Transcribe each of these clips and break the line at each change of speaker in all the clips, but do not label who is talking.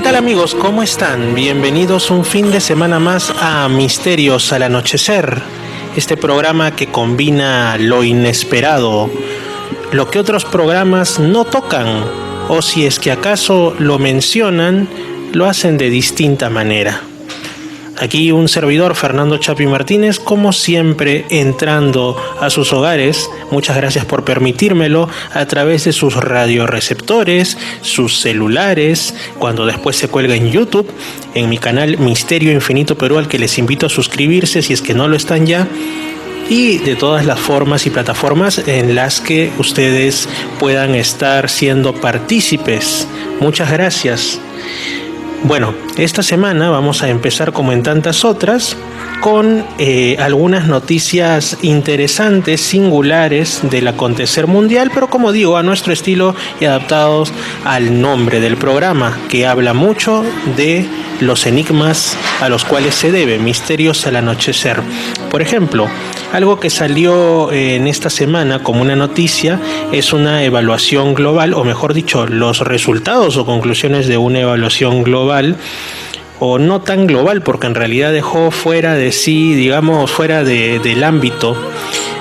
tal amigos? ¿Cómo están? Bienvenidos un fin de semana más a Misterios al Anochecer, este programa que combina lo inesperado, lo que otros programas no tocan, o si es que acaso lo mencionan, lo hacen de distinta manera. Aquí un servidor, Fernando Chapi Martínez, como siempre entrando a sus hogares. Muchas gracias por permitírmelo a través de sus radioreceptores, sus celulares, cuando después se cuelga en YouTube, en mi canal Misterio Infinito Perú, al que les invito a suscribirse si es que no lo están ya, y de todas las formas y plataformas en las que ustedes puedan estar siendo partícipes. Muchas gracias. Bueno, esta semana vamos a empezar, como en tantas otras, con algunas noticias interesantes, singulares del acontecer mundial, pero como digo, a nuestro estilo y adaptados al nombre del programa, que habla mucho de los enigmas a los cuales se debe, Misterios al Anochecer. Por ejemplo, algo que salió en esta semana como una noticia es una evaluación global, o mejor dicho, los resultados o conclusiones de una evaluación global, o no tan global, porque en realidad dejó fuera de sí, digamos, fuera del ámbito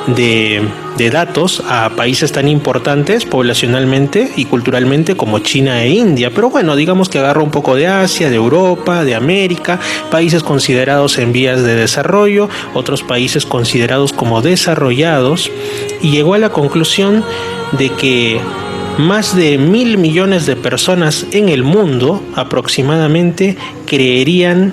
de datos a países tan importantes poblacionalmente y culturalmente como China e India. Pero bueno, digamos que agarró un poco de Asia, de Europa, de América, países considerados en vías de desarrollo, otros países considerados como desarrollados, y llegó a la conclusión de que más de 1.000 millones de personas en el mundo aproximadamente creerían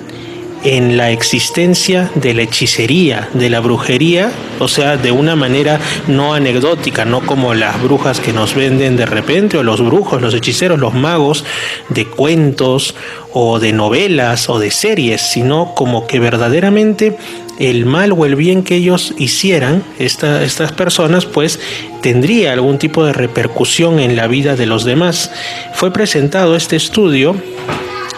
en la existencia de la hechicería, de la brujería, o sea, de una manera no anecdótica, no como las brujas que nos venden de repente, o los brujos, los hechiceros, los magos de cuentos o de novelas o de series, sino como que verdaderamente el mal o el bien que ellos hicieran, estas personas, pues tendría algún tipo de repercusión en la vida de los demás. Fue presentado este estudio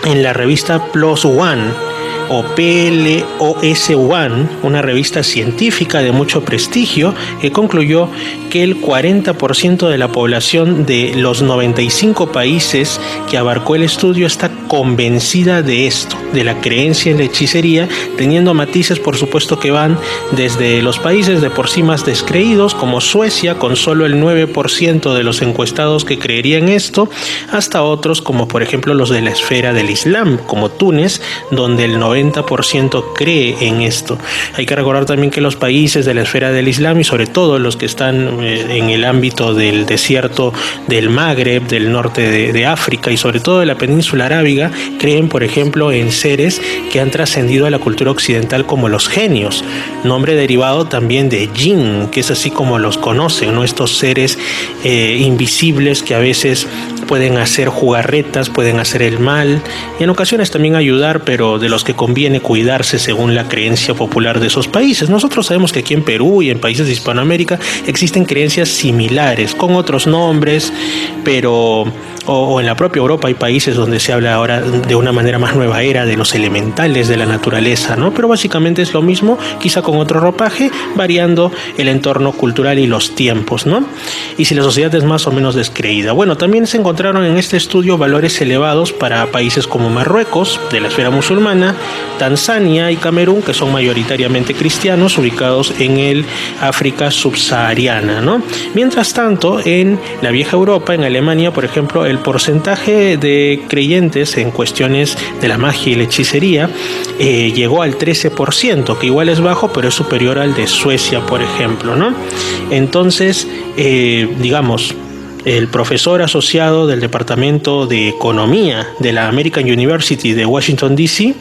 en la revista PLOS ONE, o PLOS ONE, una revista científica de mucho prestigio, que concluyó que el 40% de la población de los 95 países que abarcó el estudio está convencida de esto, de la creencia en la hechicería, teniendo matices, por supuesto, que van desde los países de por sí más descreídos, como Suecia, con solo el 9% de los encuestados que creerían esto, hasta otros como por ejemplo los de la esfera del Islam, como Túnez, donde el 90% cree en esto. Hay que recordar también que los países de la esfera del Islam, y sobre todo los que están en el ámbito del desierto del Magreb, del norte de África, y sobre todo de la península arábiga, creen, por ejemplo, en seres que han trascendido a la cultura occidental como los genios, nombre derivado también de jinn, que es así como los conocen, ¿no? Estos seres invisibles que a veces pueden hacer jugarretas, pueden hacer el mal y en ocasiones también ayudar, pero de los que conviene cuidarse según la creencia popular de esos países. Nosotros sabemos que aquí en Perú y en países de Hispanoamérica existen creencias similares con otros nombres, pero o en la propia Europa hay países donde se habla ahora de una manera más nueva era de los elementales de la naturaleza, ¿no? Pero básicamente es lo mismo, quizá con otro ropaje, variando el entorno cultural y los tiempos, ¿no? Y si la sociedad es más o menos descreída. Bueno, también se encontraron en este estudio valores elevados para países como Marruecos, de la esfera musulmana, Tanzania y Camerún, que son mayoritariamente cristianos, ubicados en el África subsahariana, ¿no? Mientras tanto, en la vieja Europa, en Alemania, por ejemplo, el porcentaje de creyentes en cuestiones de la magia y la hechicería llegó al 13%, que igual es bajo, pero es superior al de Suecia, por ejemplo, ¿no? Entonces, digamos, el profesor asociado del Departamento de Economía de la American University de Washington, D.C.,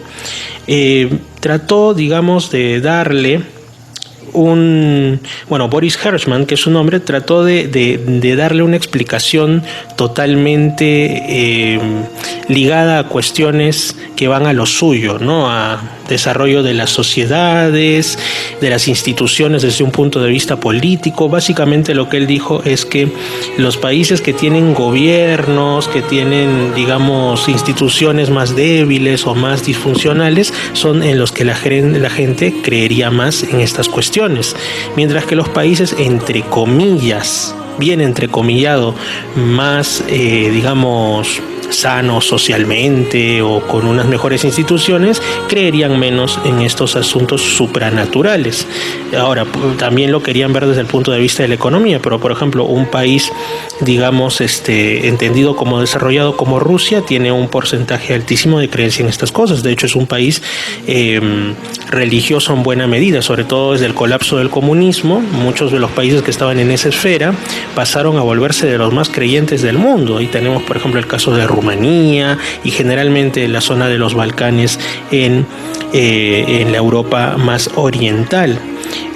trató, digamos, de darle Boris Hershman, que es su nombre, trató de darle una explicación totalmente ligada a cuestiones que van a lo suyo, ¿no? A desarrollo de las sociedades, de las instituciones desde un punto de vista político. Básicamente lo que él dijo es que los países que tienen gobiernos, que tienen, digamos, instituciones más débiles o más disfuncionales, son en los que la gente creería más en estas cuestiones, mientras que los países, entre comillas, bien entrecomillado, más, digamos, sanos socialmente o con unas mejores instituciones, creerían menos en estos asuntos supranaturales. Ahora, también lo querían ver desde el punto de vista de la economía, pero por ejemplo, un país, digamos, entendido como desarrollado como Rusia, tiene un porcentaje altísimo de creencia en estas cosas. De hecho, es un país religioso en buena medida, sobre todo desde el colapso del comunismo. Muchos de los países que estaban en esa esfera pasaron a volverse de los más creyentes del mundo. Y tenemos, por ejemplo, el caso de Rumanía y generalmente la zona de los Balcanes en la Europa más oriental.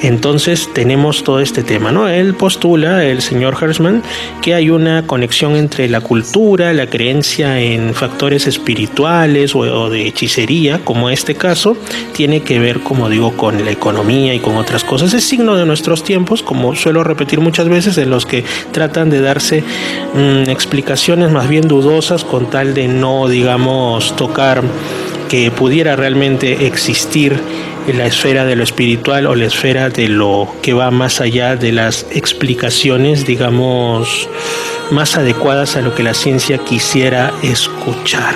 Entonces tenemos todo este tema, ¿no? Él postula, el señor Herzmann, que hay una conexión entre la cultura, la creencia en factores espirituales o de hechicería, como este caso, tiene que ver, como digo, con la economía y con otras cosas. Es signo de nuestros tiempos, como suelo repetir muchas veces, en los que tratan de darse explicaciones más bien dudosas con tal de no, digamos, tocar que pudiera realmente existir la esfera de lo espiritual o la esfera de lo que va más allá de las explicaciones, digamos, más adecuadas a lo que la ciencia quisiera escuchar.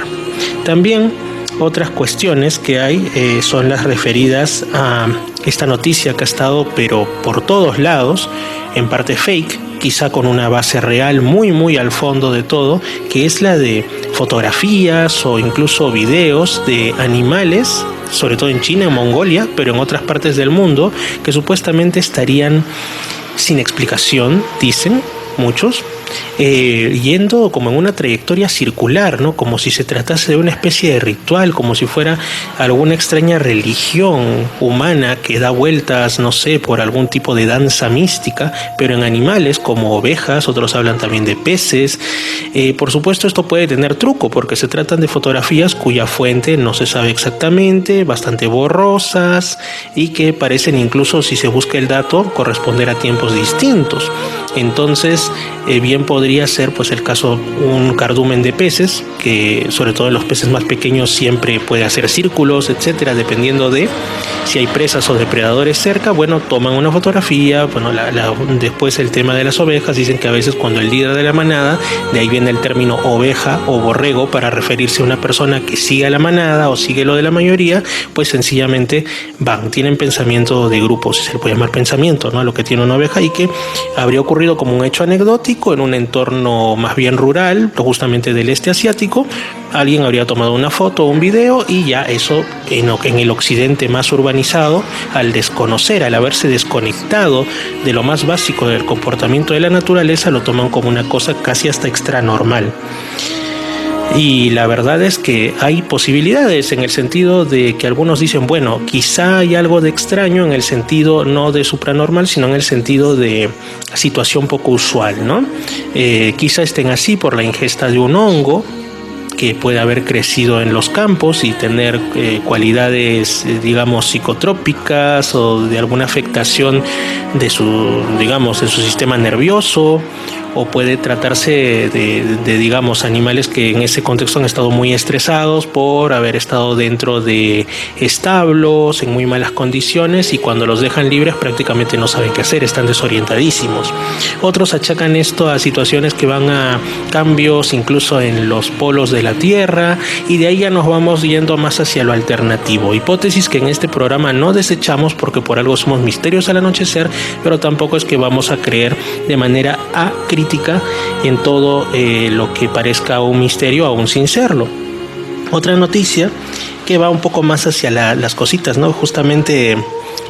También otras cuestiones que hay son las referidas a esta noticia que ha estado pero por todos lados, en parte fake, quizá con una base real muy al fondo de todo, que es la de fotografías o incluso videos de animales, sobre todo en China, en Mongolia, pero en otras partes del mundo, que supuestamente estarían sin explicación, dicen muchos, yendo como en una trayectoria circular, ¿no? Como si se tratase de una especie de ritual, como si fuera alguna extraña religión humana que da vueltas, no sé, por algún tipo de danza mística, pero en animales como ovejas, otros hablan también de peces. Por supuesto, esto puede tener truco, porque se tratan de fotografías cuya fuente no se sabe exactamente, bastante borrosas, y que parecen incluso, si se busca el dato, corresponder a tiempos distintos. Entonces, bien podría ser pues el caso un cardumen de peces, que sobre todo en los peces más pequeños siempre puede hacer círculos, etcétera, dependiendo de si hay presas o depredadores cerca. Bueno, toman una fotografía. Bueno, después el tema de las ovejas, dicen que a veces cuando el líder de la manada, de ahí viene el término oveja o borrego para referirse a una persona que sigue a la manada o sigue lo de la mayoría, pues sencillamente tienen pensamiento de grupo, si se le puede llamar pensamiento, ¿no? Lo que tiene una oveja, y que habría ocurrido como un hecho anecdótico en un entorno más bien rural, justamente del este asiático. Alguien habría tomado una foto o un video, y ya eso en el occidente más urbanizado, al desconocer, al haberse desconectado de lo más básico del comportamiento de la naturaleza, lo toman como una cosa casi hasta extranormal. Y la verdad es que hay posibilidades, en el sentido de que algunos dicen, bueno, quizá hay algo de extraño, en el sentido no de supranormal, sino en el sentido de situación poco usual, ¿no? Quizá estén así por la ingesta de un hongo que puede haber crecido en los campos y tener cualidades, digamos, psicotrópicas, o de alguna afectación de su sistema nervioso, o puede tratarse de digamos, animales que en ese contexto han estado muy estresados por haber estado dentro de establos en muy malas condiciones, y cuando los dejan libres prácticamente no saben qué hacer, están desorientadísimos. Otros achacan esto a situaciones que van a cambios incluso en los polos de la Tierra, y de ahí ya nos vamos yendo más hacia lo alternativo. Hipótesis que en este programa no desechamos, porque por algo somos Misterios al Anochecer, pero tampoco es que vamos a creer de manera acrítica en todo lo que parezca un misterio, aún sin serlo. Otra noticia que va un poco más hacia las cositas, ¿no? Justamente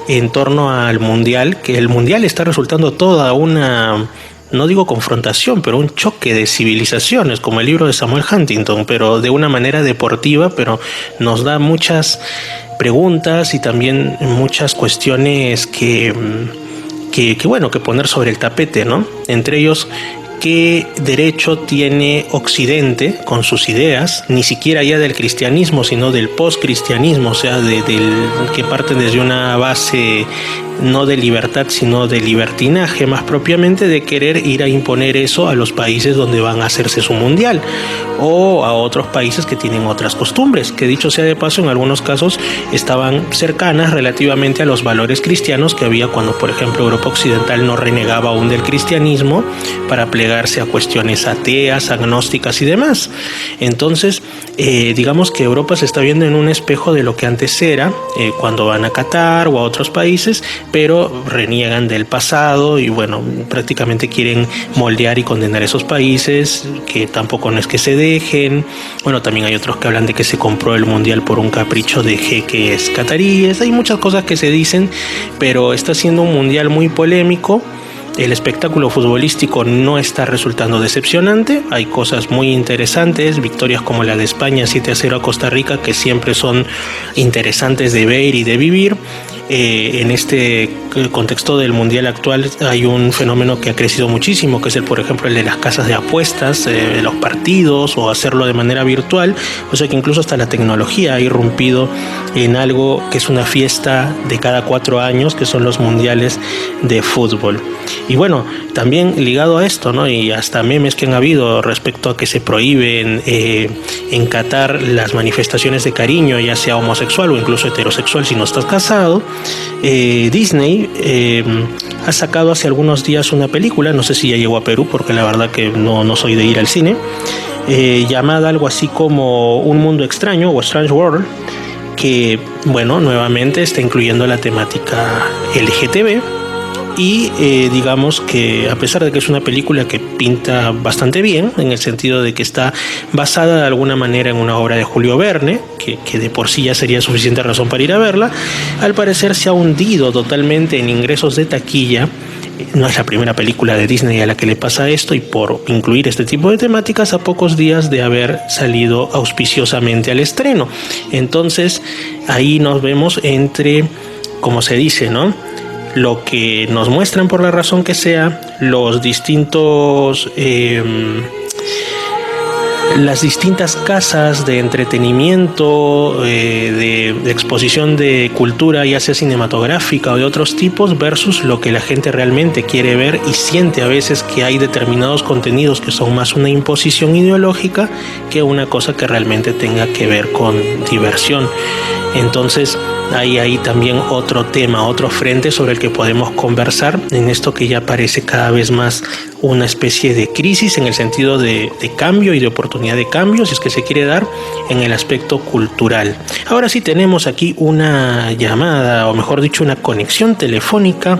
en torno al Mundial, que el Mundial está resultando toda una, no digo confrontación, pero un choque de civilizaciones, como el libro de Samuel Huntington, pero de una manera deportiva, pero nos da muchas preguntas y también muchas cuestiones que poner sobre el tapete, ¿no? Entre ellos, ¿qué derecho tiene Occidente con sus ideas, ni siquiera ya del cristianismo, sino del postcristianismo, o sea, que parten desde una base no de libertad, sino de libertinaje, más propiamente de querer ir a imponer eso a los países donde van a hacerse su mundial, o a otros países que tienen otras costumbres, que dicho sea de paso, en algunos casos estaban cercanas relativamente a los valores cristianos que había cuando, por ejemplo, Europa Occidental no renegaba aún del cristianismo para plegarse a cuestiones ateas, agnósticas y demás. Entonces, digamos que Europa se está viendo en un espejo de lo que antes era, cuando van a Qatar o a otros países, pero reniegan del pasado y bueno, prácticamente quieren moldear y condenar esos países, que tampoco no es que se dejen. Bueno, también hay otros que hablan de que se compró el mundial por un capricho de jeques cataríes. Hay muchas cosas que se dicen, pero está siendo un mundial muy polémico. El espectáculo futbolístico no está resultando decepcionante, hay cosas muy interesantes, victorias como la de España 7-0 a Costa Rica, que siempre son interesantes de ver y de vivir. En este contexto del mundial actual hay un fenómeno que ha crecido muchísimo, que es por ejemplo el de las casas de apuestas, los partidos, o hacerlo de manera virtual. O sea que incluso hasta la tecnología ha irrumpido en algo que es una fiesta de cada 4 años, que son los mundiales de fútbol. Y bueno, también ligado a esto, ¿no? Y hasta memes que han habido respecto a que se prohíben en Qatar las manifestaciones de cariño, ya sea homosexual o incluso heterosexual si no estás casado. Disney ha sacado hace algunos días una película, no sé si ya llegó a Perú porque la verdad que no soy de ir al cine, llamada algo así como Un Mundo Extraño o Strange World, que bueno, nuevamente está incluyendo la temática LGTB. Y digamos que a pesar de que es una película que pinta bastante bien, en el sentido de que está basada de alguna manera en una obra de Julio Verne, que de por sí ya sería suficiente razón para ir a verla, al parecer se ha hundido totalmente en ingresos de taquilla. No es la primera película de Disney a la que le pasa esto, y por incluir este tipo de temáticas a pocos días de haber salido auspiciosamente al estreno. Entonces ahí nos vemos entre, como se dice, ¿no?, lo que nos muestran por la razón que sea, los distintos las distintas casas de entretenimiento, de exposición de cultura, ya sea cinematográfica o de otros tipos, versus lo que la gente realmente quiere ver y siente a veces que hay determinados contenidos que son más una imposición ideológica que una cosa que realmente tenga que ver con diversión. Entonces hay ahí también otro tema, otro frente sobre el que podemos conversar en esto que ya parece cada vez más una especie de crisis en el sentido de cambio y de oportunidad de cambio, si es que se quiere dar, en el aspecto cultural. Ahora sí tenemos aquí una llamada, o mejor dicho, una conexión telefónica